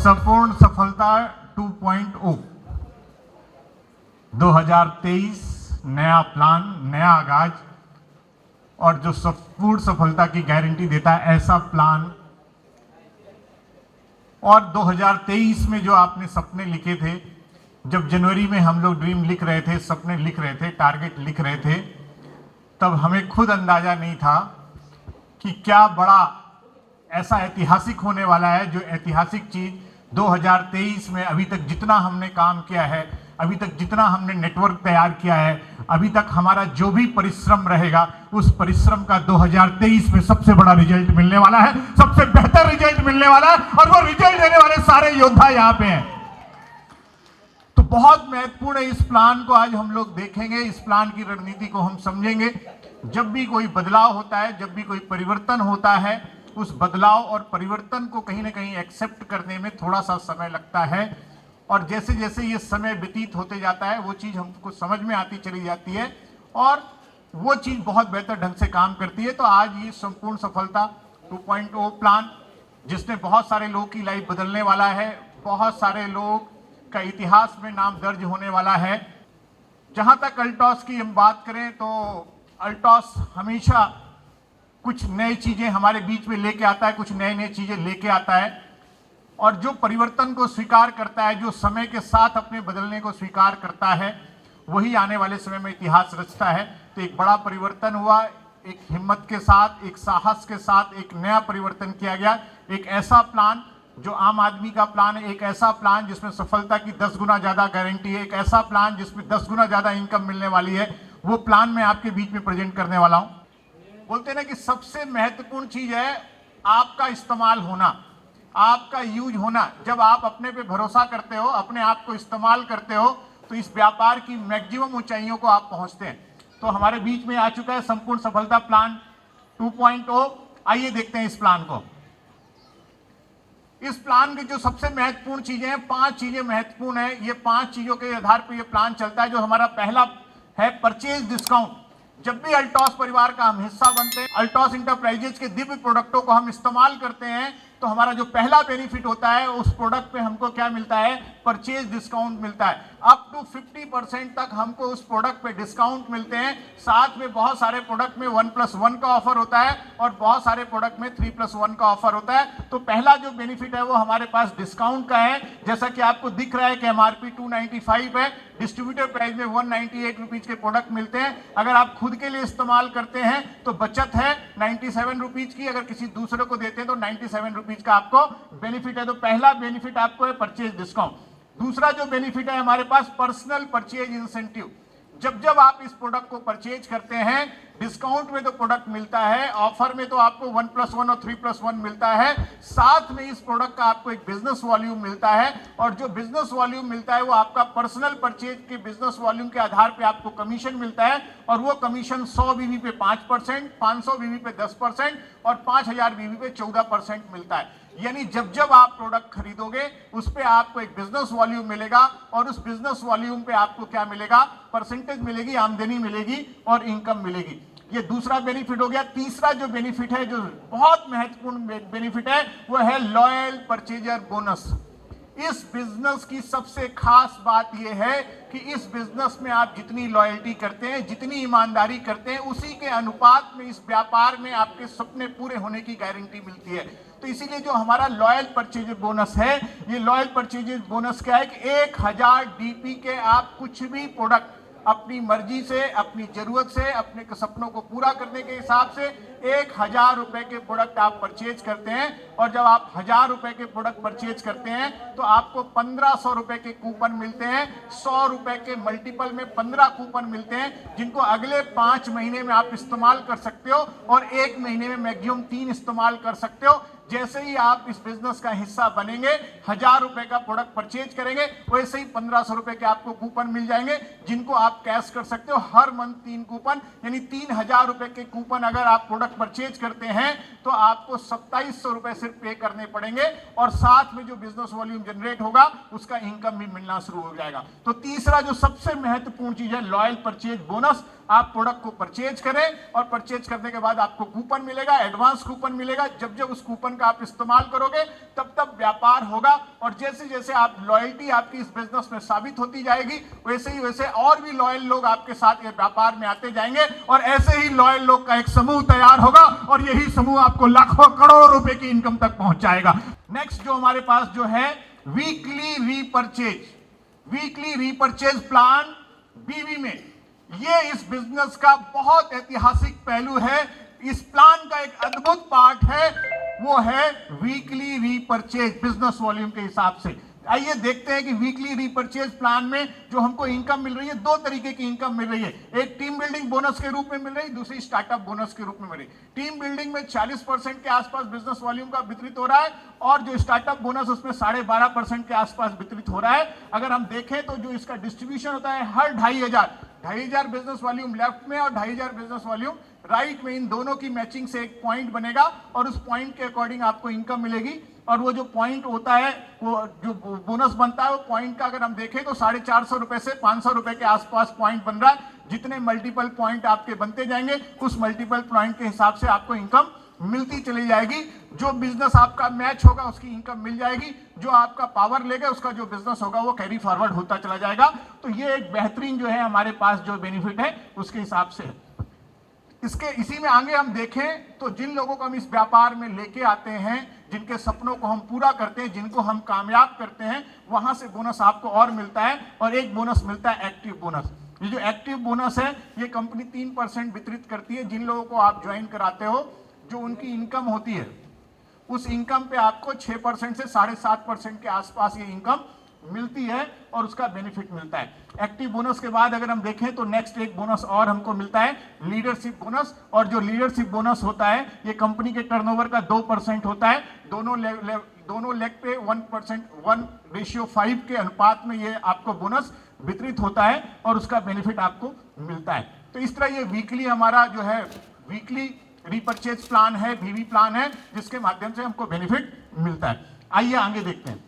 संपूर्ण सफलता 2.0 2023 नया प्लान, नया आगाज और जो संपूर्ण सफलता की गारंटी देता है ऐसा प्लान। और 2023 में जो आपने सपने लिखे थे, जब जनवरी में हम लोग ड्रीम लिख रहे थे, सपने लिख रहे थे, टारगेट लिख रहे थे, तब हमें खुद अंदाजा नहीं था कि क्या बड़ा ऐसा ऐतिहासिक होने वाला है। जो ऐतिहासिक चीज 2023 में अभी तक जितना हमने काम किया है, अभी तक जितना हमने नेटवर्क तैयार किया है, अभी तक हमारा जो भी परिश्रम रहेगा, उस परिश्रम का 2023 में सबसे बड़ा रिजल्ट मिलने वाला है, सबसे बेहतर रिजल्ट मिलने वाला है। और वो रिजल्ट देने वाले सारे योद्धा यहाँ पे हैं। तो बहुत महत्वपूर्ण है। इस प्लान को आज हम लोग देखेंगे, इस प्लान की रणनीति को हम समझेंगे। जब भी कोई बदलाव होता है, जब भी कोई परिवर्तन होता है, उस बदलाव और परिवर्तन को कहीं ना कहीं एक्सेप्ट करने में थोड़ा सा समय लगता है। और जैसे जैसे ये समय व्यतीत होते जाता है, वो चीज़ हमको समझ में आती चली जाती है और वो चीज़ बहुत बेहतर ढंग से काम करती है। तो आज ये संपूर्ण सफलता 2.0 प्लान, जिसने बहुत सारे लोगों की लाइफ बदलने वाला है, बहुत सारे लोग का इतिहास में नाम दर्ज होने वाला है। जहाँ तक अल्टॉस की हम बात करें तो अल्टॉस हमेशा कुछ नई चीज़ें हमारे बीच में लेके आता है, कुछ नई नई चीज़ें लेके आता है। और जो परिवर्तन को स्वीकार करता है, जो समय के साथ अपने बदलने को स्वीकार करता है, वही आने वाले समय में इतिहास रचता है। तो एक बड़ा परिवर्तन हुआ, एक हिम्मत के साथ, एक साहस के साथ एक नया परिवर्तन किया गया। एक ऐसा प्लान जो आम आदमी का प्लान है, एक ऐसा प्लान जिसमें सफलता की 10 गुना ज़्यादा गारंटी है, एक ऐसा प्लान जिसमें 10 गुना ज़्यादा इनकम मिलने वाली है, वो प्लान मैं आपके बीच में प्रेजेंट करने वाला हूँ। बोलते हैं ना कि सबसे महत्वपूर्ण चीज़ है आपका इस्तेमाल होना, आपका यूज होना। जब आप अपने पे भरोसा करते हो, अपने आप को इस्तेमाल करते हो, तो इस व्यापार की मैक्सिमम ऊंचाइयों को आप पहुंचते हैं। तो हमारे बीच में आ चुका है संपूर्ण सफलता प्लान 2.0। आइए देखते हैं इस प्लान को। इस प्लान की जो सबसे महत्वपूर्ण चीजें हैं, 5 चीजें महत्वपूर्ण है। ये 5 चीजों के आधार पर यह प्लान चलता है। जो हमारा पहला है परचेज डिस्काउंट। जब भी अल्टॉस परिवार का हम हिस्सा बनते हैं, अल्टॉस इंटरप्राइजेज के दिव्य प्रोडक्टों को हम इस्तेमाल करते हैं, तो हमारा जो पहला बेनिफिट होता है, उस प्रोडक्ट पे हमको क्या मिलता है? परचेज डिस्काउंट मिलता है। अप टू 50% तक हमको उस प्रोडक्ट पे डिस्काउंट मिलते हैं। साथ में बहुत सारे प्रोडक्ट में 1+1 का ऑफर होता है और बहुत सारे प्रोडक्ट में 3+1 का ऑफर होता है। तो पहला जो बेनिफिट है वो हमारे पास डिस्काउंट का है। जैसा कि आपको दिख रहा है कि MRP 295 है, डिस्ट्रीब्यूटर प्राइस में 198 रुपीज के प्रोडक्ट मिलते हैं। अगर आप खुद के लिए इस्तेमाल करते हैं तो बचत है 97 रुपीज की, अगर किसी दूसरे को देते हैं तो 97 रुपीज का आपको बेनिफिट है। तो पहला बेनिफिट आपको है परचेज डिस्काउंट। दूसरा जो बेनिफिट है हमारे पास पर्सनल परचेज इंसेंटिव। जब जब आप इस प्रोडक्ट को परचेज करते हैं, डिस्काउंट में तो प्रोडक्ट मिलता है, ऑफर में तो आपको 1+1 और 3+1 मिलता है। साथ में इस प्रोडक्ट का आपको एक बिजनेस वॉल्यूम मिलता है और जो बिजनेस वॉल्यूम मिलता है वो आपका पर्सनल परचेज के बिजनेस वॉल्यूम के आधार पे आपको कमीशन मिलता है। और वो कमीशन 100 बीवी पे 5%, 500 बीवी पे 10% और 5000 बीवी पे 14% मिलता है। यानी जब जब आप प्रोडक्ट खरीदोगे उस पे आपको एक बिजनेस वॉल्यूम मिलेगा और उस बिजनेस वॉल्यूम पे आपको क्या मिलेगा? परसेंटेज मिलेगी, आमदनी मिलेगी और इनकम मिलेगी। ये दूसरा बेनिफिट हो गया। तीसरा जो बेनिफिट है, जो बहुत महत्वपूर्ण बेनिफिट है, वो है लॉयल परचेजर बोनस। इस बिजनेस की सबसे खास बात यह है कि इस बिजनेस में आप जितनी लॉयल्टी करते हैं, जितनी ईमानदारी करते हैं, उसी के अनुपात में इस व्यापार में आपके सपने पूरे होने की गारंटी मिलती है। तो इसीलिए जो हमारा लॉयल परचेज बोनस है, ये लॉयल परचेज बोनस क्या है कि 1000 DP के आप कुछ भी प्रोडक्ट अपनी मर्जी से, अपनी जरूरत से, अपने सपनों को पूरा करने के हिसाब से 1000 रुपए के प्रोडक्ट आप परचेज करते हैं। और जब आप 1000 रुपए के प्रोडक्ट परचेज करते हैं तो आपको 1500 रुपए के कूपन मिलते हैं। 100 रुपए के मल्टीपल में 15 कूपन मिलते हैं, जिनको अगले 5 महीने में आप इस्तेमाल कर सकते हो और 1 महीने में मैक्सिमम 3 इस्तेमाल कर सकते हो। जैसे ही आप इस बिजनेस का हिस्सा बनेंगे, 1000 रुपए का प्रोडक्ट परचेज करेंगे, वैसे ही 1500 रुपए के आपको कूपन मिल जाएंगे, जिनको आप कैश कर सकते हो। हर मंथ 3 कूपन, यानी 3000 रुपए के कूपन अगर आप प्रोडक्ट परचेज करते हैं तो आपको 2700 रुपए सिर्फ पे करने पड़ेंगे और साथ में जो बिजनेस वॉल्यूम जनरेट होगा उसका इनकम भी मिलना शुरू हो जाएगा। तो तीसरा जो सबसे महत्वपूर्ण चीज है, लॉयल परचेज बोनस। आप प्रोडक्ट को परचेज करें और परचेज करने के बाद आपको कूपन मिलेगा, एडवांस कूपन मिलेगा। जब जब उस कूपन का आप इस्तेमाल करोगे तब तब व्यापार होगा। और जैसे जैसे आप लॉयल्टी आपकी इस बिजनेस में साबित होती जाएगी वैसे ही वैसे और भी लॉयल लोग आपके साथ ये व्यापार में आते जाएंगे और ऐसे ही लॉयल लोग का एक समूह तैयार होगा और यही समूह आपको लाखों करोड़ों रुपए की इनकम तक पहुंचाएगा। नेक्स्ट जो हमारे पास जो है वीकली रीपर्चेज प्लान बीवी में, ये इस बिजनेस का बहुत ऐतिहासिक पहलू है। इस प्लान का एक अद्भुत पार्ट है, वो है वीकली रीपर्चेज बिजनेस वॉल्यूम के हिसाब से। आइए देखते हैं कि वीकली रीपर्चेज प्लान में जो हमको इनकम मिल रही है, दो तरीके की इनकम मिल रही है। एक टीम बिल्डिंग बोनस के रूप में मिल रही है, दूसरी स्टार्टअप बोनस के रूप में मिल रही है। टीम बिल्डिंग में 40% के आसपास बिजनेस वॉल्यूम का वितरित हो रहा है और जो स्टार्टअप बोनस उसमें 12.5% के आसपास वितरित हो रहा है। अगर हम देखें तो जो इसका डिस्ट्रीब्यूशन होता है हर 2,500 बिजनेस वॉल्यूम लेफ्ट में और 2,500 बिजनेस वॉल्यूम राइट में, इन दोनों की मैचिंग से एक पॉइंट बनेगा और उस पॉइंट के अकॉर्डिंग आपको इनकम मिलेगी। और वो जो पॉइंट होता है, वो जो बोनस बनता है, वो पॉइंट का अगर हम देखें तो 450 रुपए से 500 रुपए के आसपास पॉइंट बन रहा है। जितने मल्टीपल पॉइंट आपके बनते जाएंगे उस मल्टीपल पॉइंट के हिसाब से आपको इनकम मिलती चली जाएगी। जो बिजनेस आपका मैच होगा उसकी इनकम मिल जाएगी, जो आपका पावर लेगा उसका जो बिजनेस होगा वो कैरी फॉरवर्ड होता चला जाएगा। तो ये एक बेहतरीन जो है हमारे पास जो बेनिफिट है उसके हिसाब से। इसी में आगे हम देखें तो जिन लोगों को हम इस व्यापार में लेके आते हैं, जिनके सपनों को हम पूरा करते हैं, जिनको हम कामयाब करते हैं, वहां से बोनस आपको और मिलता है। और एक बोनस मिलता है एक्टिव बोनस। ये जो एक्टिव बोनस है ये कंपनी 3% वितरित करती है। जिन लोगों को आप ज्वाइन कराते हो, जो उनकी इनकम होती है उस इनकम पे आपको 6% से 7.5% के आसपास ये इनकम मिलती है और उसका बेनिफिट मिलता है। एक्टिव बोनस के बाद अगर हम देखें तो नेक्स्ट एक बोनस और हमको मिलता है लीडरशिप बोनस। और जो लीडरशिप बोनस होता है ये कंपनी के टर्नओवर का 2% होता है। दोनों लेग पे 1%, 1:5 के अनुपात में ये आपको बोनस वितरित होता है और उसका बेनिफिट आपको मिलता है। तो इस तरह ये वीकली हमारा जो है वीकली रीपर्चेज प्लान है, वीवी प्लान है, जिसके माध्यम से हमको बेनिफिट मिलता है। आइए आगे देखते हैं।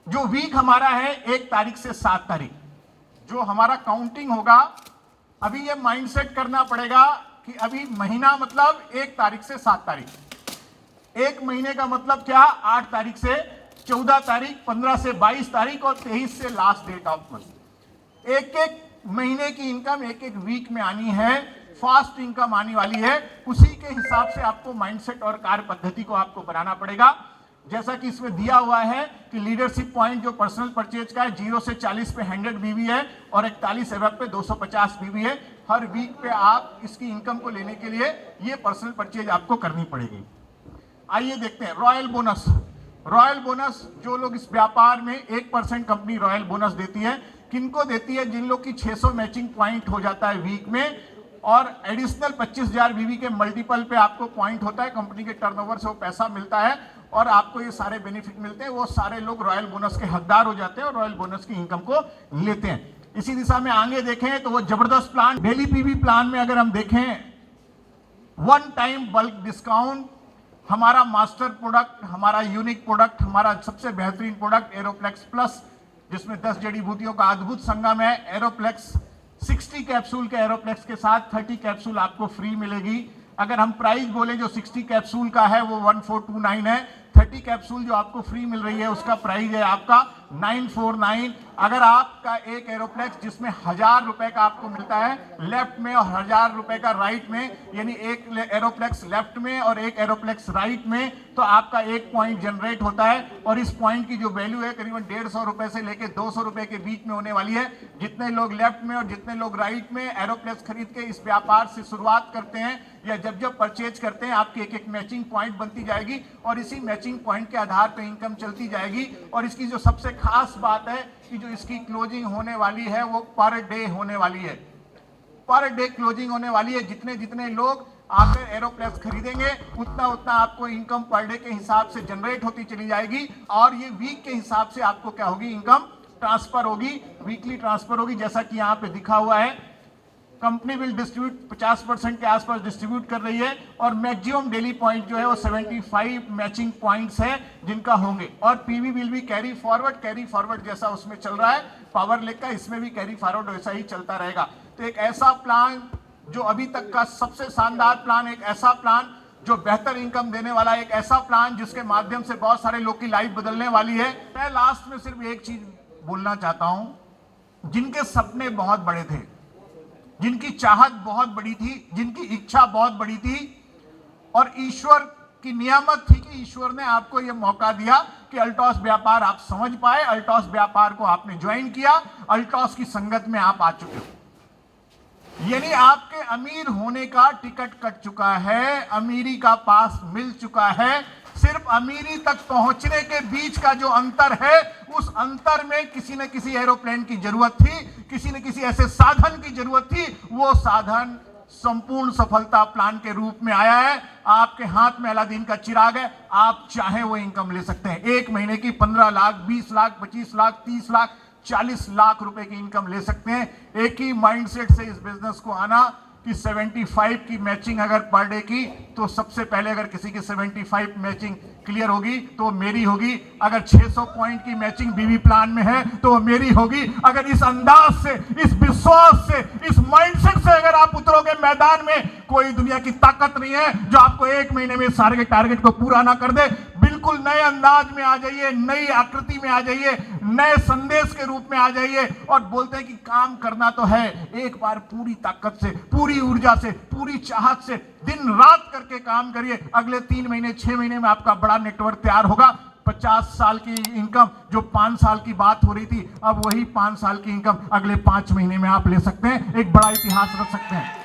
जो वीक हमारा है 1 तारीख से 7 तारीख, जो हमारा काउंटिंग होगा, अभी ये माइंडसेट करना पड़ेगा कि अभी महीना मतलब 1 तारीख से 7 तारीख। एक महीने का मतलब क्या, 8 तारीख से 14 तारीख, 15 से 22 तारीख और 23 से लास्ट डेट ऑफ मंथ। एक एक महीने की इनकम एक एक वीक में आनी है, फास्ट इनकम आने वाली है। उसी के हिसाब से आपको माइंडसेट और कार्य पद्धति को आपको बनाना पड़ेगा। जैसा कि इसमें दिया हुआ है कि लीडरशिप पॉइंट जो पर्सनल परचेज का है 0 से 40 पे 100 बीवी है और 41 एवब पे 250 बीवी है। हर वीक पे आप इसकी इनकम को लेने के लिए ये पर्सनल परचेज आपको करनी पड़ेगी। आइए देखते हैं रॉयल बोनस। रॉयल बोनस जो लोग इस व्यापार में 1% कंपनी रॉयल बोनस देती है, किनको देती है, जिन लोग की 600 मैचिंग पॉइंट हो जाता है वीक में और एडिशनल 25,000 बीवी के मल्टीपल पे आपको पॉइंट होता है, कंपनी के टर्नओवर से वो पैसा मिलता है और आपको ये सारे बेनिफिट मिलते हैं। वो सारे लोग रॉयल बोनस के हकदार हो जाते हैं और रॉयल बोनस की इनकम को लेते हैं। इसी दिशा में आगे देखें तो वो जबरदस्त प्लान डेली पीवी प्लान में अगर हम देखें, 1 टाइम बल्क डिस्काउंट, हमारा मास्टर प्रोडक्ट, हमारा यूनिक प्रोडक्ट, हमारा सबसे बेहतरीन प्रोडक्ट एरोप्लेक्स प्लस, जिसमें 10 जड़ी बूटियों का अद्भुत संगम है। एरोप्लेक्स 60 कैप्सूल के एरोप्लेक्स के साथ 30 कैप्सूल आपको फ्री मिलेगी। अगर हम प्राइस बोले जो 60 कैप्सूल का है वो 1429 है, 30 कैप्सूल जो आपको फ्री मिल रही है उसका प्राइस है आपका 949। अगर आपका एक एरोप्लेक्स जिसमें 1000 रुपए का आपको मिलता है लेफ्ट में और 1000 रुपए का राइट में, यानी एक एरोप्लेक्स लेफ्ट में और एक एरोप्लेक्स राइट में, तो आपका एक पॉइंट जनरेट होता है और इस पॉइंट की जो वैल्यू है करीबन 150 रुपए से लेकर 200 रुपए के बीच में होने वाली है। जितने लोग लेफ्ट में और जितने लोग राइट में एरोप्लेक्स खरीद के इस व्यापार से शुरुआत करते हैं या जब जब परचेज करते हैं, आपकी एक एक मैचिंग पॉइंट बनती जाएगी और इसी मैचिंग पॉइंट के आधार पर इनकम चलती जाएगी। और इसकी जो सबसे खास बात है कि जो इसकी क्लोजिंग होने वाली है वो पर डे होने वाली है, पर डे क्लोजिंग होने वाली है। जितने जितने लोग आकर एरोप्लेक्स खरीदेंगे उतना उतना आपको इनकम पर डे के हिसाब से जनरेट होती चली जाएगी और ये वीक के हिसाब से आपको क्या होगी, इनकम ट्रांसफर होगी, वीकली ट्रांसफर होगी। जैसा कि यहाँ पे दिखा हुआ है, कंपनी विल डिस्ट्रीब्यूट 50% के आसपास डिस्ट्रीब्यूट कर रही है और मैक्सिमम डेली पॉइंट जो है वो 75 मैचिंग पॉइंट्स है जिनका होंगे। और पीवी विल भी कैरी फॉरवर्ड जैसा उसमें चल रहा है पावर लेग का, इसमें भी कैरी फॉरवर्ड वैसा ही चलता रहेगा। तो एक ऐसा प्लान जो अभी तक का सबसे शानदार प्लान, एक ऐसा प्लान जो बेहतर इनकम देने वाला एक ऐसा प्लान जिसके माध्यम से बहुत सारे लोग की लाइफ बदलने वाली है। मैं लास्ट में सिर्फ एक चीज बोलना चाहता हूं, जिनके सपने बहुत बड़े थे, जिनकी चाहत बहुत बड़ी थी, जिनकी इच्छा बहुत बड़ी थी और ईश्वर की नियामत थी कि ईश्वर ने आपको यह मौका दिया कि अल्टॉस व्यापार आप समझ पाए, अल्टॉस व्यापार को आपने ज्वाइन किया, अल्टॉस की संगत में आप आ चुके हो। यानी आपके अमीर होने का टिकट कट चुका है, अमीरी का पास मिल चुका है। सिर्फ अमीरी तक पहुंचने के बीच का जो अंतर है, उस अंतर में किसी न किसी एरोप्लेन की जरूरत थी, किसी न किसी ऐसे साधन की जरूरत थी। वो साधन संपूर्ण सफलता प्लान के रूप में आया है। आपके हाथ में अलादीन का चिराग है, आप चाहे वो इनकम ले सकते हैं। एक महीने की 15 लाख, 20 लाख, 25 लाख, 30 लाख, 40 लाख रुपए की इनकम ले सकते हैं। एक ही माइंडसेट से इस बिजनेस को आना कि 75 की मैचिंग अगर पर डे की, तो सबसे पहले अगर किसी की 75 मैचिंग क्लियर होगी तो मेरी होगी। अगर 600 पॉइंट की मैचिंग बीवी प्लान में है तो मेरी होगी। अगर इस अंदाज से, इस विश्वास से, इस माइंडसेट से अगर आप उतरोगे मैदान में, कोई दुनिया की ताकत नहीं है जो आपको एक महीने में सारे टारगेट को पूरा ना कर दे। बिल्कुल नए अंदाज में आ जाइए, नई आकृति में आ जाइए, नए संदेश के रूप में आ जाइए और बोलते हैं कि काम करना तो है। एक बार पूरी ताकत से, पूरी ऊर्जा से, पूरी चाहत से दिन रात करके काम करिए। अगले 3 महीने, 6 महीने में आपका बड़ा नेटवर्क तैयार होगा। 50 साल की इनकम जो 5 साल की बात हो रही थी, अब वही 5 साल की इनकम अगले 5 महीने में आप ले सकते हैं। एक बड़ा इतिहास रख सकते हैं।